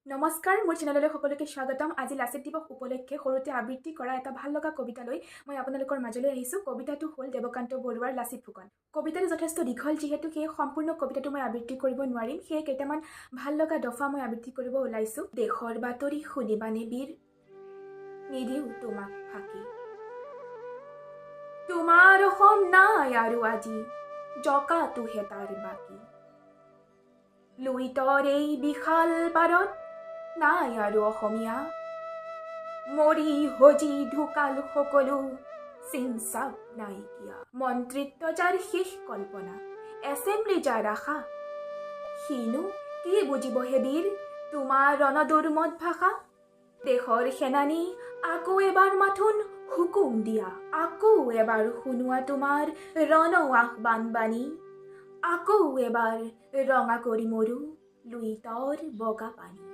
নমস্কাৰ, মোৰ চেনেললৈ সকলোকে স্বাগতম। আজি লাচিত দিৱস উপলক্ষে সৰুতে আবৃত্তি কৰা এটা ভাল লগা কবিতালৈ মই আপোনালোকৰ মাজলৈ আহিছোঁ। কবিতাটো হ'ল দেৱকান্ত বৰুৱাৰ লাচিত ফুকন। কবিতাটো যথেষ্ট দীঘল, যিহেতু সেই সম্পূৰ্ণ কবিতাটো মই আবৃত্তি কৰিব নোৱাৰিম, সেয়ে কেইটামান ভাল লগা দফা মই আবৃত্তি কৰিব ওলাইছোঁ। দেশৰ বাতৰি শুনিবানে বীৰ, নিদিওঁ তোমাক ফাঁকি। তোমাৰ অসম নাই আৰু আজি, জকাটোহে তাৰ বাকী। লুইতৰ এই বিশাল পাৰত নাই আৰু অসমীয়া, মৰি হজি ঢুকাল সকলো, চিনচাব নাইকিয়া। মন্ত্ৰিত্ব যাৰ শেষ কল্পনা, এছেম্বলি যাৰ আশা, সিনো কি বুজিবহে বীৰ তোমাৰ ৰণদুৰ্মদ ভাষা। দেশৰ সেনানী আকৌ এবাৰ মাথোন হুকুম দিয়া, আকৌ এবাৰ শুনোৱা তোমাৰ ৰণ আহ্বান বাণী। আকৌ এবাৰ ৰঙা কৰি মৰো লুইতৰ বগা পানী।